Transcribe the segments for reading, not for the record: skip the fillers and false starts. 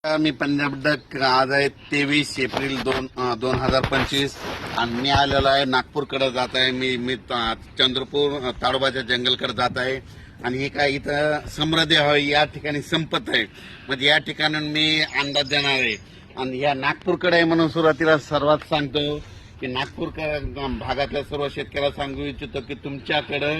मी Punjab duck आज आहे 23 April 2025 आणि मी आलेलो आहे नागपूरकडे जात आहे. मी चंद्रपूर ताडोबाच्या जंगलकडे जात आहे आणि हे काय इथं समृद्धी हवी या ठिकाणी संपत आहे. म्हणजे या ठिकाणी मी अंदाज देणार आहे आणि या नागपूरकडे आहे म्हणून सुरुवातीला सर्वात सांगतो की नागपूर भागातल्या सर्व शेतकऱ्याला सांगू इच्छितो की तुमच्याकडे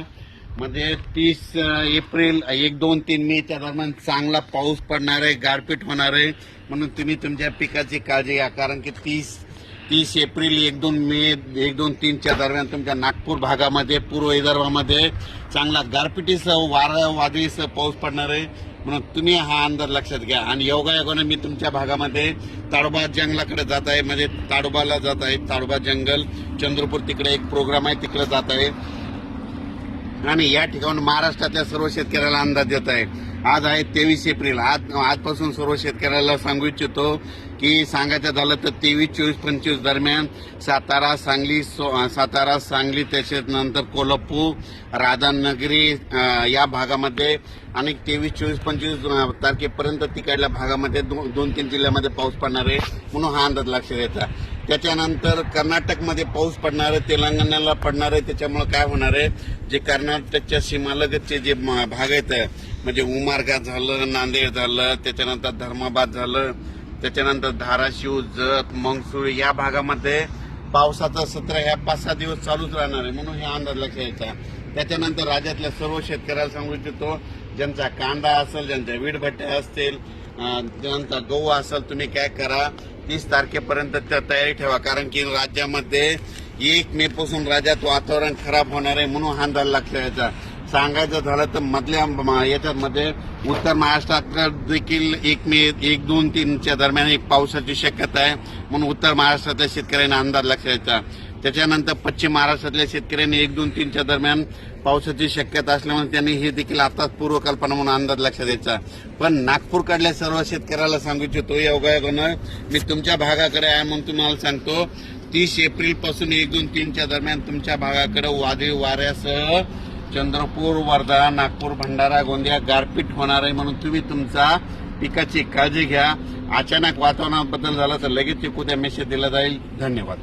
म्हणजे 30 एप्रिल 1, 2, 3 मेच्या दरम्यान चांगला पाऊस पडणार आहे, गारपीट होणार आहे. म्हणून तुम्ही तुमच्या पिकाची काळजी घ्या. कारण की 30 एप्रिल 1, 2 मे 1, 2, 3च्या दरम्यान तुमच्या नागपूर भागामध्ये पूर्व विदर्भामध्ये चांगला गारपिटीसह वादळीसह पाऊस पडणार आहे. म्हणून तुम्ही हा अंदाज लक्षात घ्या. आणि योगायोगाने मी तुमच्या भागामध्ये ताडोबा जंगलाकडे जात आहे. म्हणजे ताडोबाला जात आहे. ताडोबा जंगल चंद्रपूर तिकडे एक प्रोग्राम आहे, तिकडे जात आहे आणि या ठिकाणी महाराष्ट्रातल्या सर्व शेतकऱ्याला अंदाज देत आहे. आज आहे 23 एप्रिल. आजपासून सर्व शेतकऱ्याला सांगू इच्छितो की सांगायचं झालं तर 23, 24, 25 दरम्यान सातारा, सांगली त्याच्यानंतर कोल्हापूर, राधानगरी या भागामध्ये आणि 23, 24, 25 तारखेपर्यंत तिकडल्या भागामध्ये 2-3 जिल्ह्यामध्ये पाऊस पडणार आहे. म्हणून हा अंदाज लक्षात घ्यायचा. त्याच्यानंतर कर्नाटकमध्ये पाऊस पडणार आहे, तेलंगणाला पडणार आहे. त्याच्यामुळे काय होणार आहे, जे कर्नाटकच्या सीमालगतचे जे भाग आहेत म्हणजे उमरगा झालं, नांदेड झालं, त्याच्यानंतर धर्माबाद झालं, त्याच्यानंतर धाराशिव, जत, मंगसूळ या भागामध्ये पावसाचं सत्र ह्या 5-6 दिवस चालूच राहणार आहे. म्हणून हे अंदाज लक्षात घ्यायचा. त्याच्यानंतर राज्यातल्या सर्व शेतकऱ्याला सांगू इच्छितो, ज्यांचा कांदा असेल, ज्यांच्या वीटभट्ट्या असतील, ज्यांचा गहू असेल, तुम्ही काय करा 30 तारखेपर्यंत तयारी ठेवा. कारण की राज्यामध्ये 1 मे पासून राज्यात वातावरण खराब होणार आहे. म्हणून हा अंदाज लक्षात घ्यायचा. सांगायचं झालं तर मधल्या याच्यामध्ये उत्तर महाराष्ट्रात देखील 1 मे 1, 2, 3च्या दरम्यान एक पावसाची शक्यता आहे. म्हणून उत्तर महाराष्ट्रातल्या शेतकऱ्यांना अंदाज लक्षात घ्यायचा. त्याच्यानंतर पश्चिम महाराष्ट्रातल्या शेतकऱ्यांनी 1, 2, 3च्या दरम्यान पावसाची शक्यता असल्यामुळे त्यांनी हे देखील आताच पूर्वकल्पना म्हणून अंदाज लक्षात द्यायचा. पण नागपूरकडल्या सर्व शेतकऱ्याला सांगू इच्छितो, योगायोगानं मी तुमच्या भागाकडे आहे म्हणून तुम्हाला सांगतो 30 एप्रिल पासून 1, 2, 3च्या दरम्यान तुमच्या भागाकडे वादळी वाऱ्यासह चंद्रपूर, वर्धा, नागपूर, भंडारा, गोंदिया गारपीट होणार आहे. म्हणून तुम्ही तुमचा पिकाची काळजी घ्या. अचानक वातावरणात बदल झाला तर लगेच उद्या मेसेज दिला जाईल. धन्यवाद.